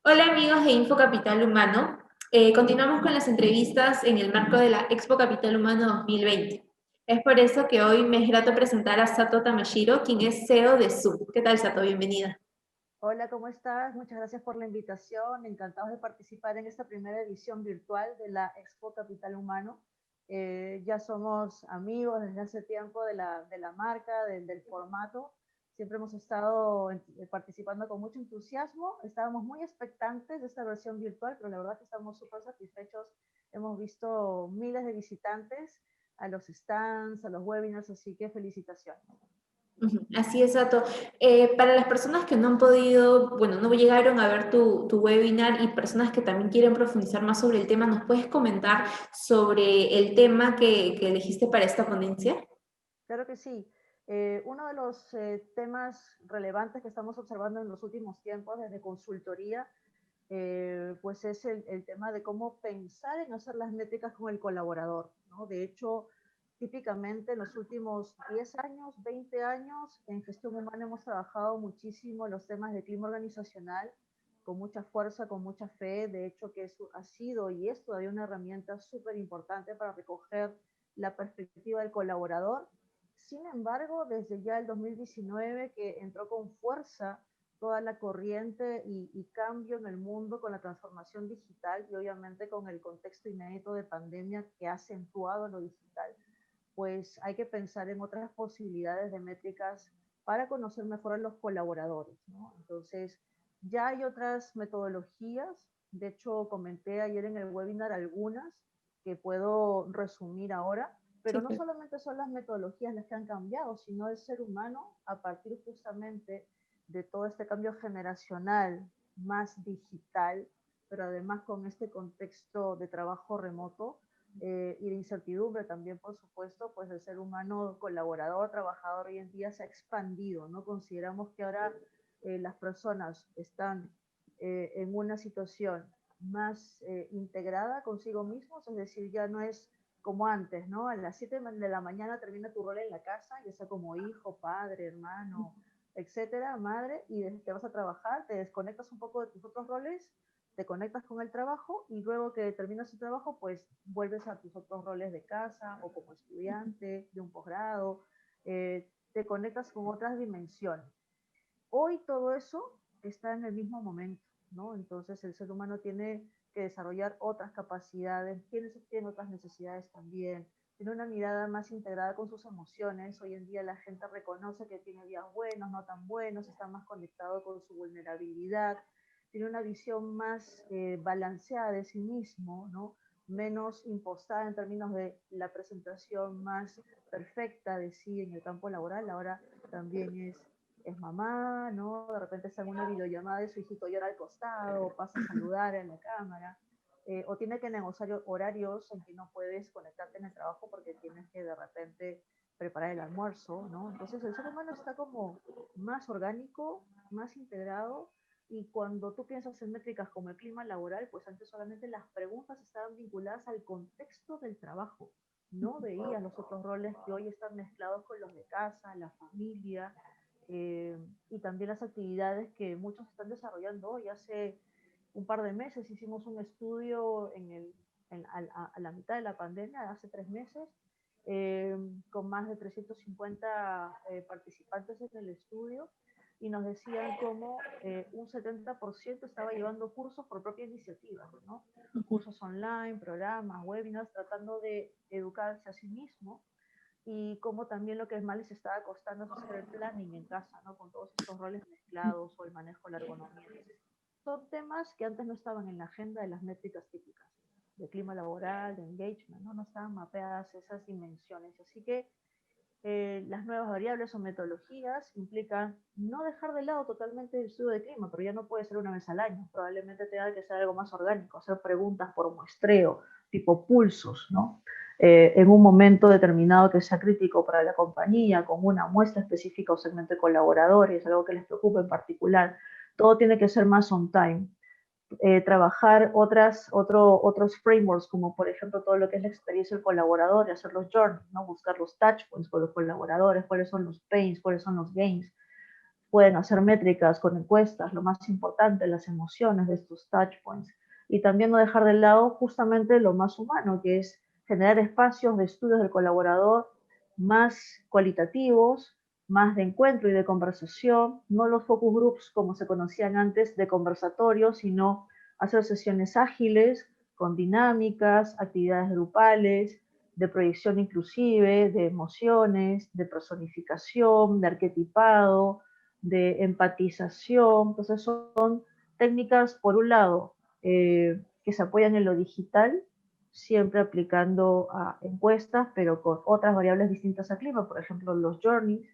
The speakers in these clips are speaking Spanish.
Hola amigos de Info Capital Humano. Continuamos con las entrevistas en el marco de la Expo Capital Humano 2020. Es por eso que hoy me es grato presentar a Sato Tamashiro, quien es CEO de Zoom. ¿Qué tal, Sato? Bienvenida. Hola, ¿cómo estás? Muchas gracias por la invitación. Encantados de participar en esta primera edición virtual de la Expo Capital Humano. Ya somos amigos desde hace tiempo de la marca, del formato. Siempre hemos estado participando con mucho entusiasmo. Estábamos muy expectantes de esta versión virtual, pero la verdad que estamos súper satisfechos. Hemos visto miles de visitantes a los stands, a los webinars, así que felicitaciones. Así es, Sato. Para las personas que no han podido, bueno, no llegaron a ver tu webinar y personas que también quieren profundizar más sobre el tema, ¿nos puedes comentar sobre el tema que elegiste para esta ponencia? Claro que sí. Uno de los temas relevantes que estamos observando en los últimos tiempos desde consultoría, pues es el tema de cómo pensar en hacer las métricas con el colaborador, ¿no? De hecho, típicamente en los últimos 10 años, 20 años, en gestión humana hemos trabajado muchísimo los temas de clima organizacional, con mucha fuerza, con mucha fe. De hecho, que eso ha sido y es todavía una herramienta súper importante para recoger la perspectiva del colaborador. Sin embargo, desde ya el 2019 que entró con fuerza toda la corriente y cambio en el mundo con la transformación digital y obviamente con el contexto inédito de pandemia que ha acentuado lo digital, pues hay que pensar en otras posibilidades de métricas para conocer mejor a los colaboradores, ¿no? Entonces, ya hay otras metodologías. De hecho, comenté ayer en el webinar algunas que puedo resumir ahora, pero Sí, no solamente son las metodologías las que han cambiado, sino el ser humano a partir justamente de todo este cambio generacional más digital, pero además con este contexto de trabajo remoto, y de incertidumbre también, por supuesto, pues el ser humano colaborador, trabajador hoy en día se ha expandido, ¿no? Consideramos que ahora las personas están en una situación más integrada consigo mismos, es decir, ya no es como antes, ¿no? A las 7 de la mañana termina tu rol en la casa, ya sea como hijo, padre, hermano, etcétera, madre, y te vas a trabajar, te desconectas un poco de tus otros roles, te conectas con el trabajo y luego que terminas tu trabajo, pues vuelves a tus otros roles de casa o como estudiante de un posgrado, te conectas con otras dimensiones. Hoy todo eso está en el mismo momento, ¿no? Entonces el ser humano tiene que desarrollar otras capacidades, tiene otras necesidades también, tiene una mirada más integrada con sus emociones. Hoy en día la gente reconoce que tiene días buenos, no tan buenos, está más conectado con su vulnerabilidad, tiene una visión más balanceada de sí mismo, ¿no? Menos impostada en términos de la presentación más perfecta de sí en el campo laboral. Ahora también es mamá, ¿no? De repente está en una videollamada y su hijito llora al costado, o pasa a saludar en la cámara, o tiene que negociar horarios en que no puedes conectarte en el trabajo porque tienes que de repente preparar el almuerzo, ¿no? Entonces el ser humano está como más orgánico, más integrado, y cuando tú piensas en métricas como el clima laboral, pues antes solamente las preguntas estaban vinculadas al contexto del trabajo. No veías los otros roles que hoy están mezclados con los de casa, la familia, y también las actividades que muchos están desarrollando hoy. Hace un par de meses hicimos un estudio a la mitad de la pandemia, hace 3 meses, eh, con más de 350 participantes en el estudio, y nos decían cómo un 70% estaba llevando cursos por propia iniciativa, ¿no? Cursos online, programas, webinars, tratando de educarse a sí mismo, y cómo también lo que más les estaba costando es hacer el planning en casa, ¿no? Con todos estos roles mezclados o el manejo de la ergonomía. Entonces, son temas que antes no estaban en la agenda de las métricas típicas, de clima laboral, de engagement, ¿no? No estaban mapeadas esas dimensiones. Así que las nuevas variables o metodologías implican no dejar de lado totalmente el estudio de clima, pero ya no puede ser una vez al año. Probablemente tenga que ser algo más orgánico, hacer preguntas por muestreo, tipo pulsos, ¿no? En un momento determinado que sea crítico para la compañía, con una muestra específica o segmento de colaboradores, algo que les preocupe en particular. Todo tiene que ser más on time. Trabajar otros frameworks, como por ejemplo todo lo que es la experiencia del colaborador, y hacer los journeys, ¿no? Buscar los touch points con los colaboradores, cuáles son los pains, cuáles son los gains. pueden hacer métricas con encuestas, lo más importante, las emociones de estos touch points, y también no dejar de lado justamente lo más humano, que es generar espacios de estudios del colaborador más cualitativos, más de encuentro y de conversación, no los focus groups como se conocían antes de conversatorio, sino hacer sesiones ágiles, con dinámicas, actividades grupales, de proyección inclusive, de emociones, de personificación, de arquetipado, de empatización. Entonces son técnicas, por un lado, que se apoyan en lo digital, siempre aplicando a encuestas, pero con otras variables distintas al clima, por ejemplo, los journeys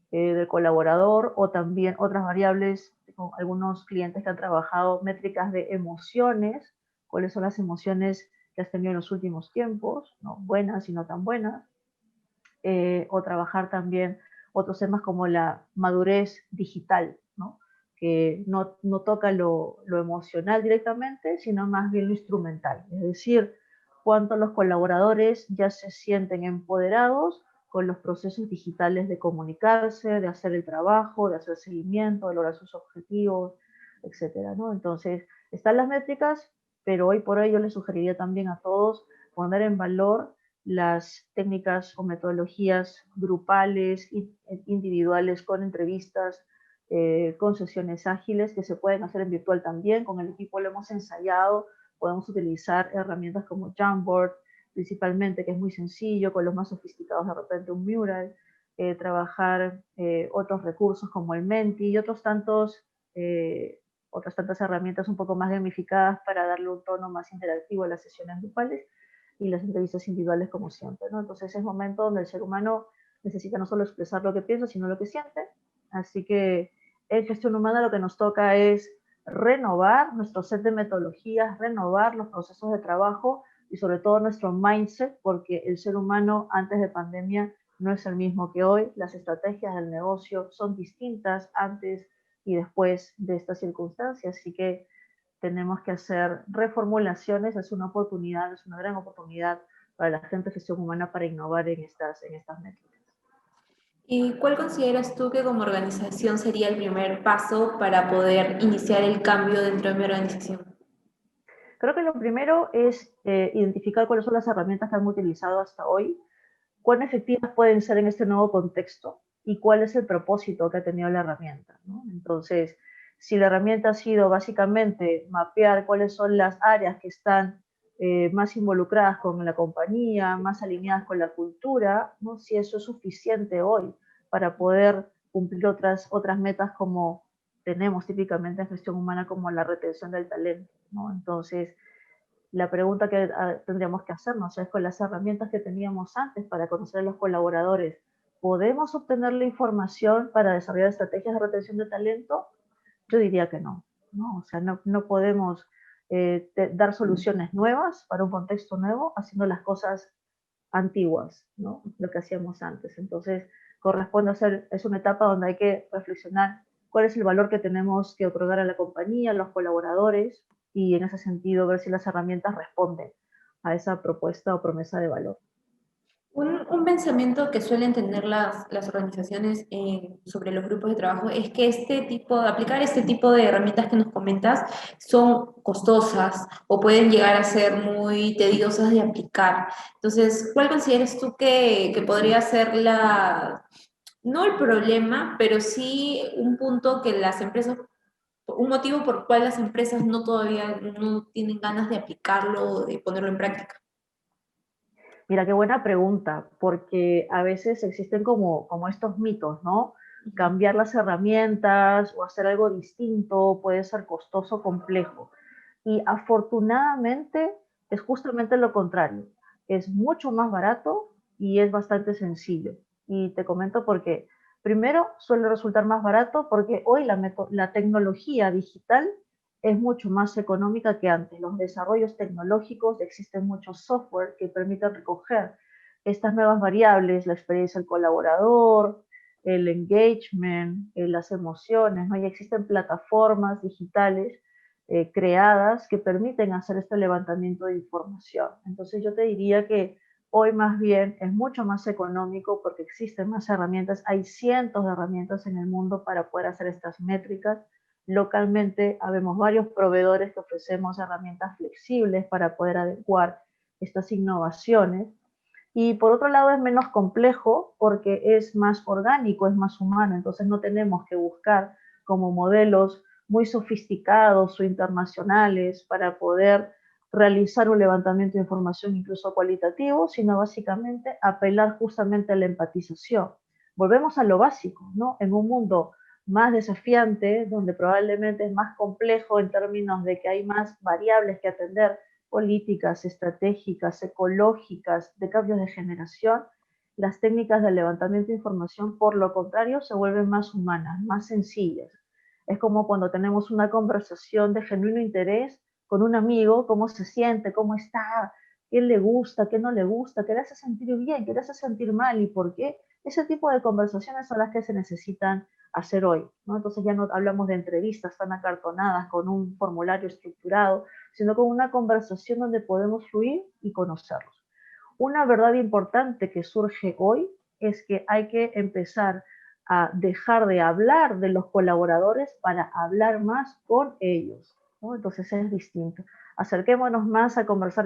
del colaborador, o también otras variables, con algunos clientes que han trabajado métricas de emociones, cuáles son las emociones que has tenido en los últimos tiempos, ¿no? Buenas y no tan buenas, o trabajar también otros temas como la madurez digital, ¿no? Que no toca lo emocional directamente, sino más bien lo instrumental, es decir, cuánto los colaboradores ya se sienten empoderados con los procesos digitales de comunicarse, de hacer el trabajo, de hacer seguimiento, de lograr sus objetivos, etcétera, ¿no? Entonces, están las métricas, pero hoy por hoy yo les sugeriría también a todos poner en valor las técnicas o metodologías grupales, individuales, con entrevistas, con sesiones ágiles que se pueden hacer en virtual también. Con el equipo lo hemos ensayado, podemos utilizar herramientas como Jamboard, principalmente, que es muy sencillo, con los más sofisticados de repente un Mural, trabajar otros recursos como el Menti y otras tantas herramientas un poco más gamificadas para darle un tono más interactivo a las sesiones grupales y las entrevistas individuales como siempre, ¿no? Entonces es momento donde el ser humano necesita no solo expresar lo que piensa, sino lo que siente. Así que en gestión humana lo que nos toca es renovar nuestro set de metodologías, renovar los procesos de trabajo y sobre todo nuestro mindset, porque el ser humano antes de pandemia no es el mismo que hoy. Las estrategias del negocio son distintas antes y después de estas circunstancias, así que tenemos que hacer reformulaciones. Es una oportunidad, es una gran oportunidad para la gente de gestión humana para innovar en estas métricas. ¿Y cuál consideras tú que como organización sería el primer paso para poder iniciar el cambio dentro de mi organización? Creo que lo primero es identificar cuáles son las herramientas que han utilizado hasta hoy, cuán efectivas pueden ser en este nuevo contexto y cuál es el propósito que ha tenido la herramienta, ¿no? Entonces, si la herramienta ha sido básicamente mapear cuáles son las áreas que están más involucradas con la compañía, más alineadas con la cultura, ¿no? Si eso es suficiente hoy para poder cumplir otras metas como tenemos típicamente en gestión humana, como la retención del talento, ¿no? Entonces, la pregunta que tendríamos que hacernos es, con las herramientas que teníamos antes para conocer a los colaboradores, ¿podemos obtener la información para desarrollar estrategias de retención de talento? Yo diría que no, ¿no? O sea, no podemos dar soluciones nuevas para un contexto nuevo haciendo las cosas antiguas, ¿no? Lo que hacíamos antes. Entonces, corresponde hacer, es una etapa donde hay que reflexionar cuál es el valor que tenemos que otorgar a la compañía, a los colaboradores, y en ese sentido ver si las herramientas responden a esa propuesta o promesa de valor. Un pensamiento que suelen tener las organizaciones sobre los grupos de trabajo es que aplicar este tipo de herramientas que nos comentas son costosas o pueden llegar a ser muy tediosas de aplicar. Entonces, ¿cuál consideras tú que podría ser no el problema, pero sí un punto que las empresas, un motivo por el cual las empresas no todavía no tienen ganas de aplicarlo o de ponerlo en práctica? Mira, qué buena pregunta, porque a veces existen como estos mitos, ¿no? Cambiar las herramientas o hacer algo distinto puede ser costoso, complejo. Y afortunadamente es justamente lo contrario. Es mucho más barato y es bastante sencillo. Y te comento por qué. Primero, suele resultar más barato porque hoy la tecnología digital es mucho más económica que antes. Los desarrollos tecnológicos, existen muchos software que permiten recoger estas nuevas variables, la experiencia del colaborador, el engagement, las emociones, ¿no? Y existen plataformas digitales creadas que permiten hacer este levantamiento de información. Entonces yo te diría que hoy más bien es mucho más económico porque existen más herramientas, hay cientos de herramientas en el mundo para poder hacer estas métricas. Localmente habemos varios proveedores que ofrecemos herramientas flexibles para poder adecuar estas innovaciones. Y por otro lado es menos complejo porque es más orgánico, es más humano, entonces no tenemos que buscar como modelos muy sofisticados o internacionales para poder realizar un levantamiento de información incluso cualitativo, sino básicamente apelar justamente a la empatización. Volvemos a lo básico, ¿no? En un mundo más desafiante, donde probablemente es más complejo en términos de que hay más variables que atender, políticas, estratégicas, ecológicas, de cambios de generación, las técnicas de levantamiento de información, por lo contrario, se vuelven más humanas, más sencillas. Es como cuando tenemos una conversación de genuino interés con un amigo, cómo se siente, cómo está, qué le gusta, qué no le gusta, qué le hace sentir bien, qué le hace sentir mal y por qué. Ese tipo de conversaciones son las que se necesitan hacer hoy, ¿no? Entonces ya no hablamos de entrevistas tan acartonadas con un formulario estructurado, sino con una conversación donde podemos fluir y conocerlos. Una verdad importante que surge hoy es que hay que empezar a dejar de hablar de los colaboradores para hablar más con ellos, ¿no? Entonces es distinto. Acerquémonos más a conversar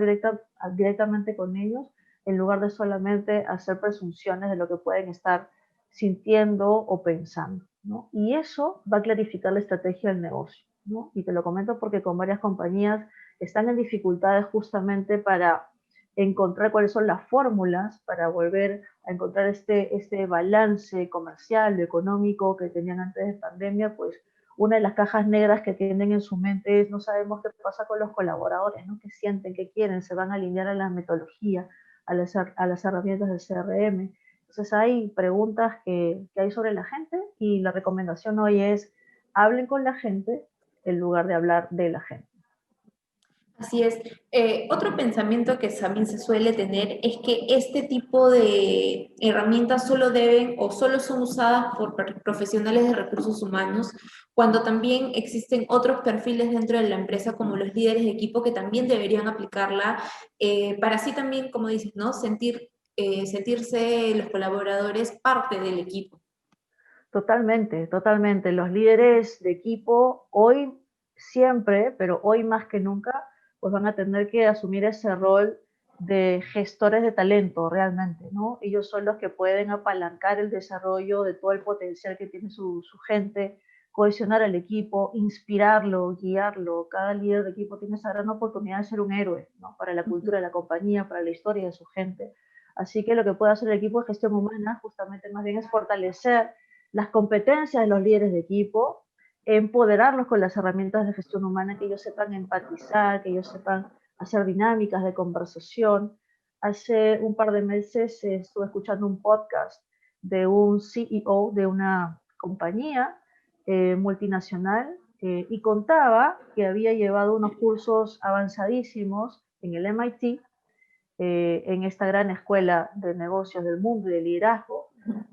directamente con ellos en lugar de solamente hacer presunciones de lo que pueden estar sintiendo o pensando, ¿no? Y eso va a clarificar la estrategia del negocio, ¿no? Y te lo comento porque con varias compañías están en dificultades justamente para encontrar cuáles son las fórmulas para volver a encontrar este balance comercial, económico que tenían antes de pandemia. Pues una de las cajas negras que tienen en su mente es no sabemos qué pasa con los colaboradores, ¿no? ¿Qué sienten, qué quieren? Se van a alinear a la metodología, a las herramientas del CRM. Entonces hay preguntas que hay sobre la gente y la recomendación hoy es hablen con la gente en lugar de hablar de la gente. Así es. Otro pensamiento que también se suele tener es que este tipo de herramientas solo deben o solo son usadas por profesionales de recursos humanos, cuando también existen otros perfiles dentro de la empresa, como los líderes de equipo, que también deberían aplicarla para así también, como dices, ¿no? Sentirse los colaboradores parte del equipo. Totalmente, totalmente. Los líderes de equipo hoy siempre, pero hoy más que nunca, pues van a tener que asumir ese rol de gestores de talento realmente, ¿no? Ellos son los que pueden apalancar el desarrollo de todo el potencial que tiene su gente, cohesionar al equipo, inspirarlo, guiarlo. Cada líder de equipo tiene esa gran oportunidad de ser un héroe, ¿no? Para la cultura de la compañía, para la historia de su gente. Así que lo que puede hacer el equipo de gestión humana justamente más bien es fortalecer las competencias de los líderes de equipo, empoderarlos con las herramientas de gestión humana, que ellos sepan empatizar, que ellos sepan hacer dinámicas de conversación. Hace un par de meses estuve escuchando un podcast de un CEO de una compañía multinacional y contaba que había llevado unos cursos avanzadísimos en el MIT, en esta gran escuela de negocios del mundo y de liderazgo,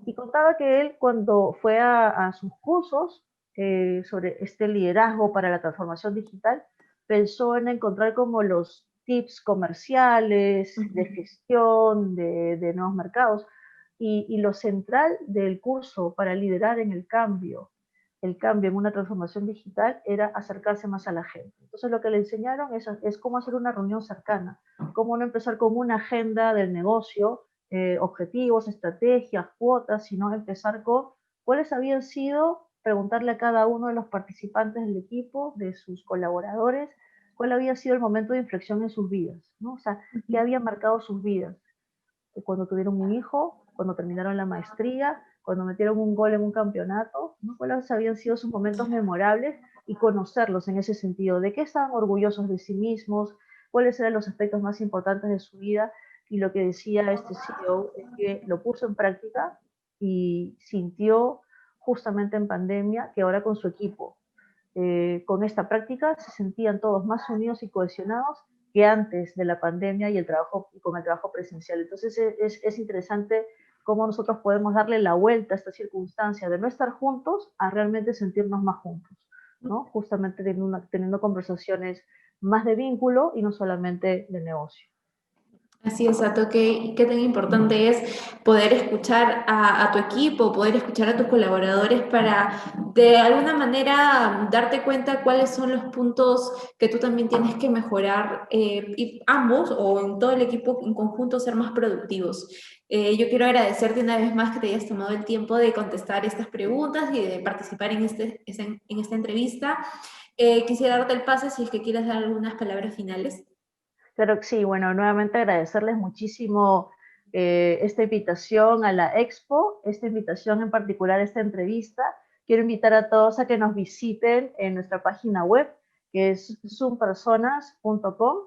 y contaba que él cuando fue a sus cursos sobre este liderazgo para la transformación digital, pensó en encontrar como los tips comerciales, de gestión, de nuevos mercados, y lo central del curso para liderar en el cambio en una transformación digital era acercarse más a la gente. Entonces lo que le enseñaron es cómo hacer una reunión cercana, cómo no empezar con una agenda del negocio, objetivos, estrategias, cuotas, sino empezar con cuáles habían sido, preguntarle a cada uno de los participantes del equipo, de sus colaboradores, cuál había sido el momento de inflexión en sus vidas, ¿no? O sea, qué había marcado sus vidas, cuando tuvieron un hijo, cuando terminaron la maestría, cuando metieron un gol en un campeonato, ¿no? ¿Cuáles habían sido sus momentos memorables? Y conocerlos en ese sentido, de qué estaban orgullosos de sí mismos, cuáles eran los aspectos más importantes de su vida. Y lo que decía este CEO es que lo puso en práctica y sintió justamente en pandemia que ahora con su equipo, con esta práctica se sentían todos más unidos y cohesionados que antes de la pandemia y con el trabajo presencial. Entonces es interesante cómo nosotros podemos darle la vuelta a esta circunstancia de no estar juntos a realmente sentirnos más juntos, ¿no? Justamente teniendo conversaciones más de vínculo y no solamente de negocio. Así es, Sato, qué tan importante es poder escuchar a tu equipo, poder escuchar a tus colaboradores para de alguna manera darte cuenta cuáles son los puntos que tú también tienes que mejorar y ambos o en todo el equipo en conjunto ser más productivos. Yo quiero agradecerte una vez más que te hayas tomado el tiempo de contestar estas preguntas y de participar en esta entrevista. Quisiera darte el pase si es que quieres dar algunas palabras finales. Claro que sí, bueno, nuevamente agradecerles muchísimo esta invitación a la expo, esta invitación en particular, esta entrevista. Quiero invitar a todos a que nos visiten en nuestra página web, que es zoompersonas.com,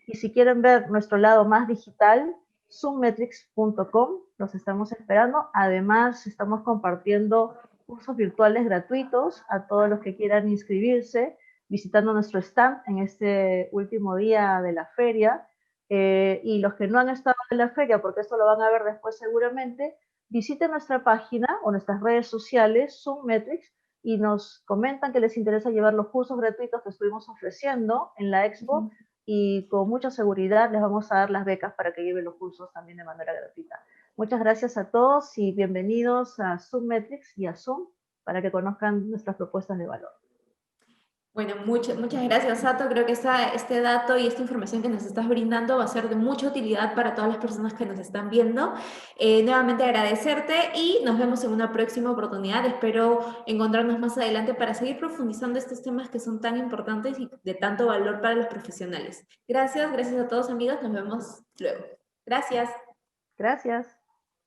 y si quieren ver nuestro lado más digital, zoommetrics.com, los estamos esperando. Además, estamos compartiendo cursos virtuales gratuitos a todos los que quieran inscribirse, visitando nuestro stand en este último día de la feria. Y los que no han estado en la feria, porque esto lo van a ver después seguramente, visiten nuestra página o nuestras redes sociales, Zoom Metrics, y nos comentan que les interesa llevar los cursos gratuitos que estuvimos ofreciendo en la expo, y con mucha seguridad les vamos a dar las becas para que lleven los cursos también de manera gratuita. Muchas gracias a todos y bienvenidos a Zoom Metrics y a Zoom para que conozcan nuestras propuestas de valor. Bueno, muchas gracias, Sato. Creo que este dato y esta información que nos estás brindando va a ser de mucha utilidad para todas las personas que nos están viendo. Nuevamente agradecerte y nos vemos en una próxima oportunidad. Espero encontrarnos más adelante para seguir profundizando estos temas que son tan importantes y de tanto valor para los profesionales. Gracias a todos amigos. Nos vemos luego. Gracias. Gracias.